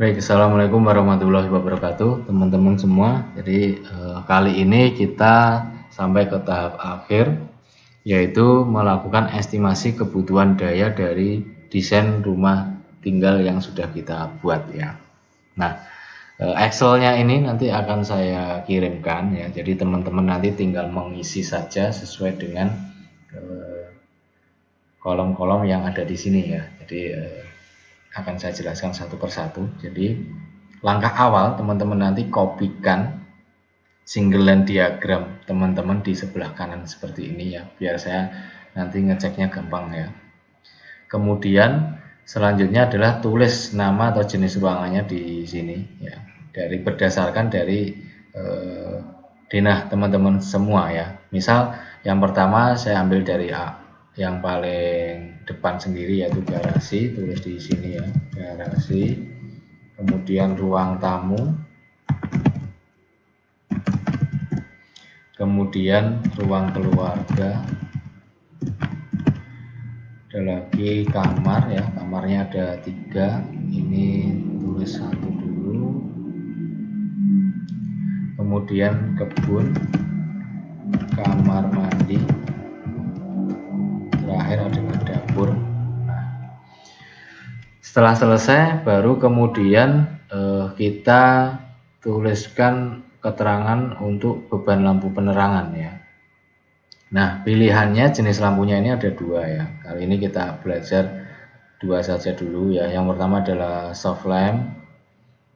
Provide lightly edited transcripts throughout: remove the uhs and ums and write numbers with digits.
Baik, assalamualaikum warahmatullahi wabarakatuh, teman-teman semua. Jadi kali ini kita sampai ke tahap akhir, yaitu melakukan estimasi kebutuhan daya dari desain rumah tinggal yang sudah kita buat ya. Nah, Excel-nya ini nanti akan saya kirimkan ya. Jadi teman-teman nanti tinggal mengisi saja sesuai dengan kolom-kolom yang ada di sini ya. Jadi akan saya jelaskan satu persatu. Jadi langkah awal teman-teman nanti kopikan single line diagram teman-teman di sebelah kanan seperti ini ya, biar saya nanti ngeceknya gampang ya. Kemudian selanjutnya adalah tulis nama atau jenis ruangannya di sini ya, berdasarkan dari denah teman-teman semua ya. Misal yang pertama saya ambil dari A, yang paling depan sendiri yaitu garasi, tulis di sini ya, garasi. Kemudian ruang tamu, kemudian ruang keluarga, ada lagi kamar ya, kamarnya ada 3, ini tulis 1 dulu. Kemudian kebun, kamar mandi, terakhir adalah dapur. Nah, setelah selesai baru kemudian kita tuliskan keterangan untuk beban lampu penerangan ya. Nah, pilihannya jenis lampunya ini ada 2 ya. Kali ini kita belajar 2 saja dulu ya. Yang pertama adalah soft lamp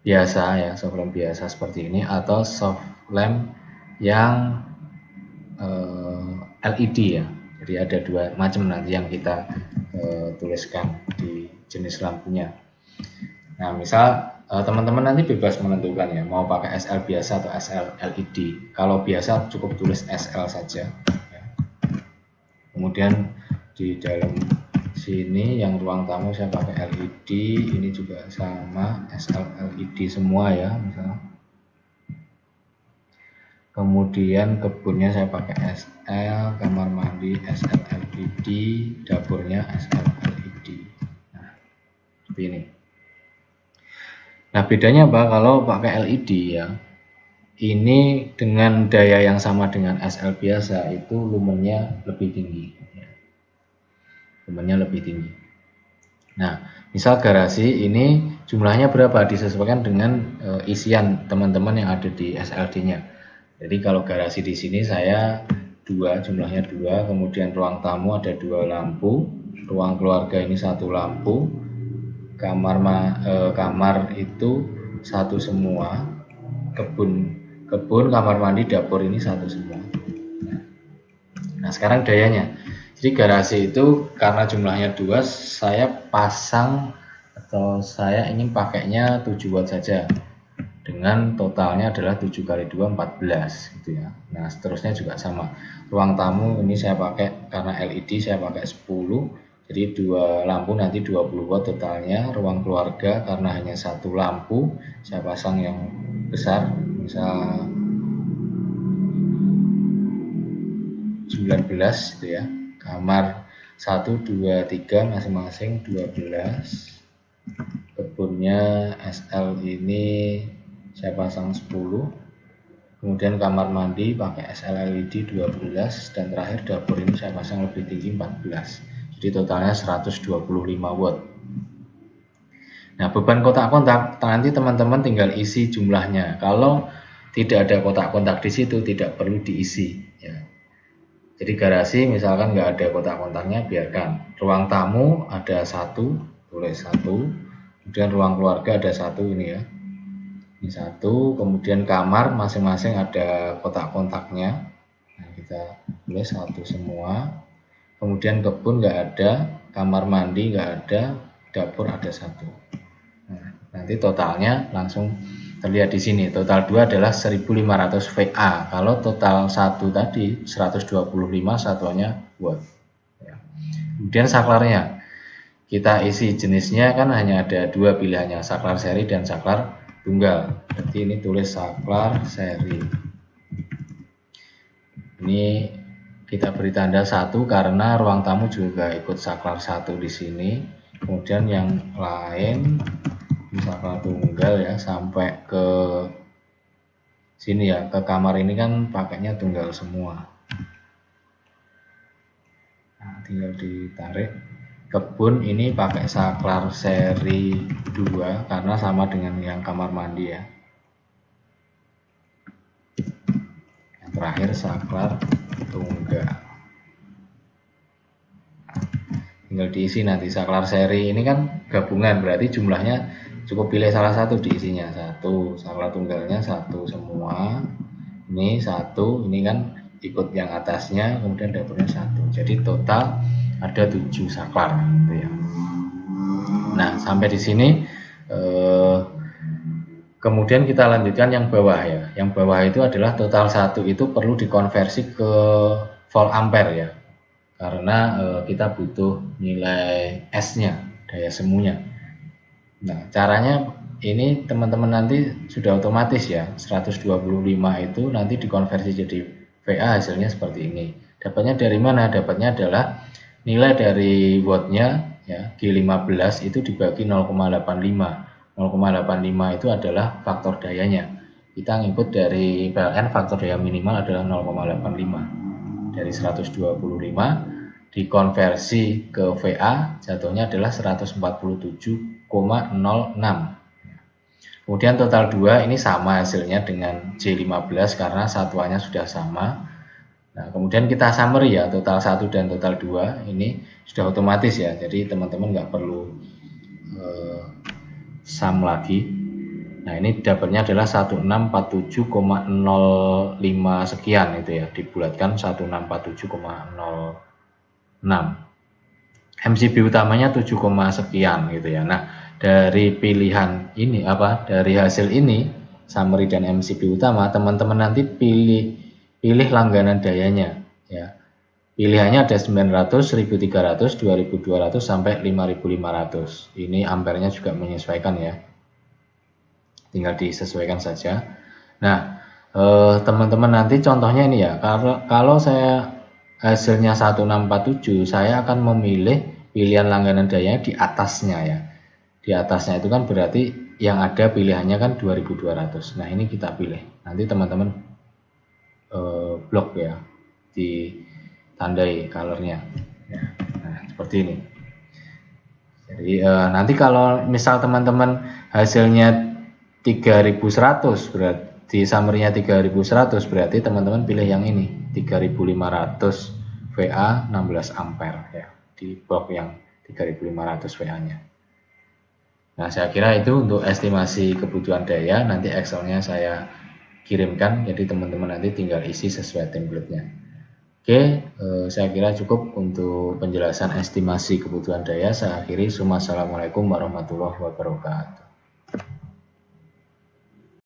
biasa ya, soft lamp biasa seperti ini, atau soft lamp yang LED ya. Jadi ada 2 macam nanti yang kita tuliskan di jenis lampunya. Nah, misal teman-teman nanti bebas menentukan ya, mau pakai SL biasa atau SL LED. Kalau biasa cukup tulis SL saja. Kemudian di dalam sini yang ruang tamu saya pakai LED, ini juga sama SL LED semua ya misalnya. Kemudian kebunnya saya pakai SL, kamar mandi SL LED, dapurnya SL LED. Nah, seperti ini. Nah, bedanya apa kalau pakai LED ya? Ini dengan daya yang sama dengan SL biasa itu lumennya lebih tinggi ya. Lumennya lebih tinggi. Nah, misal garasi ini jumlahnya berapa disesuaikan dengan isian teman-teman yang ada di SLD-nya. Jadi kalau garasi di sini saya 2, jumlahnya 2, kemudian ruang tamu ada 2 lampu, ruang keluarga ini 1 lampu, kamar itu 1 semua, kebun, kamar mandi, dapur ini 1 semua. Nah, sekarang dayanya. Jadi garasi itu karena jumlahnya 2, saya pasang atau saya ingin pakainya 7 watt saja. Dengan totalnya adalah 7 kali 2 14 gitu ya. Nah, seterusnya juga sama. Ruang tamu ini saya pakai karena LED saya pakai 10. Jadi 2 lampu nanti 20 watt totalnya. Ruang keluarga karena hanya 1 lampu saya pasang yang besar, misal 19 gitu ya. Kamar 1 2 3 masing-masing 12. Kebunnya SL ini saya pasang 10. Kemudian kamar mandi pakai SL LED 12, dan terakhir dapur ini saya pasang lebih tinggi 14. Jadi totalnya 125 watt. Nah, beban kotak-kontak nanti teman-teman tinggal isi jumlahnya. Kalau tidak ada kotak-kontak di situ tidak perlu diisi ya. Jadi garasi misalkan nggak ada kotak-kontaknya, biarkan. Ruang tamu ada 1, tulis 1. Kemudian ruang keluarga ada 1 ini ya. Ini 1, kemudian kamar masing-masing ada kotak-kontaknya. Nah, kita tulis 1 semua. Kemudian kebun nggak ada, kamar mandi nggak ada, dapur ada 1. Nah, nanti totalnya langsung terlihat di sini. Total 2 adalah 1500 VA. Kalau total 1 tadi 125 satuannya watt. Ya. Kemudian saklarnya kita isi jenisnya kan hanya ada 2 pilihannya, saklar seri dan saklar tunggal. Jadi ini tulis saklar seri. Ini kita beri tanda 1 karena ruang tamu juga ikut saklar 1 di sini. Kemudian yang lain saklar tunggal ya sampai ke sini ya, ke kamar ini kan pakainya tunggal semua. Nah, tinggal ditarik. Kebun ini pakai saklar seri 2 karena sama dengan yang kamar mandi ya. Yang terakhir saklar tunggal. Tinggal diisi nanti. Saklar seri ini kan gabungan, berarti jumlahnya cukup pilih salah satu diisinya. Satu, saklar tunggalnya satu semua. Ini satu, ini kan ikut yang atasnya, kemudian dapurnya satu. Jadi total ada 7 saklar gitu ya. Nah, sampai di sini kemudian kita lanjutkan yang bawah ya. Yang bawah itu adalah total 1 itu perlu dikonversi ke volt ampere ya. Karena kita butuh nilai S-nya, daya semunya. Nah, caranya ini teman-teman nanti sudah otomatis ya. 125 itu nanti dikonversi jadi VA hasilnya seperti ini. Dapatnya dari mana? Dapatnya adalah nilai dari wattnya ya, G15 itu dibagi 0,85. 0,85 itu adalah faktor dayanya. Kita ngikut dari PLN faktor daya minimal adalah 0,85. Dari 125 dikonversi ke VA jatuhnya adalah 147,06. Kemudian total 2 ini sama hasilnya dengan J15 karena satuannya sudah sama. Nah, kemudian kita summary ya, total 1 dan total 2 ini sudah otomatis ya. Jadi teman-teman nggak perlu sum lagi. Nah, ini dapatnya adalah 1647,05 sekian itu ya, dibulatkan 1647,06. MCB utamanya 7, sekian gitu ya. Nah, dari pilihan ini dari hasil ini summary dan MCB utama, teman-teman nanti pilih langganan dayanya ya. Pilihannya ada 900, 1300, 2200 sampai 5500. Ini ampernya juga menyesuaikan ya. Tinggal disesuaikan saja. Nah, teman-teman nanti contohnya ini ya. Kalau saya hasilnya 1647, saya akan memilih pilihan langganan dayanya di atasnya ya. Di atasnya itu kan berarti yang ada pilihannya kan 2200. Nah, ini kita pilih. Nanti teman-teman blok ya, ditandai colornya. Nah, seperti ini. Jadi nanti kalau misal teman-teman hasilnya 3100 berarti summary-nya 3100 berarti teman-teman pilih yang ini 3500 VA 16 ampere ya, di blok yang 3500 VA-nya. Nah, saya kira itu untuk estimasi kebutuhan daya. Nanti Excel-nya saya kirimkan, jadi teman-teman nanti tinggal isi sesuai template-nya. Oke, saya kira cukup untuk penjelasan estimasi kebutuhan daya. Saya akhiri. Assalamualaikum warahmatullahi wabarakatuh.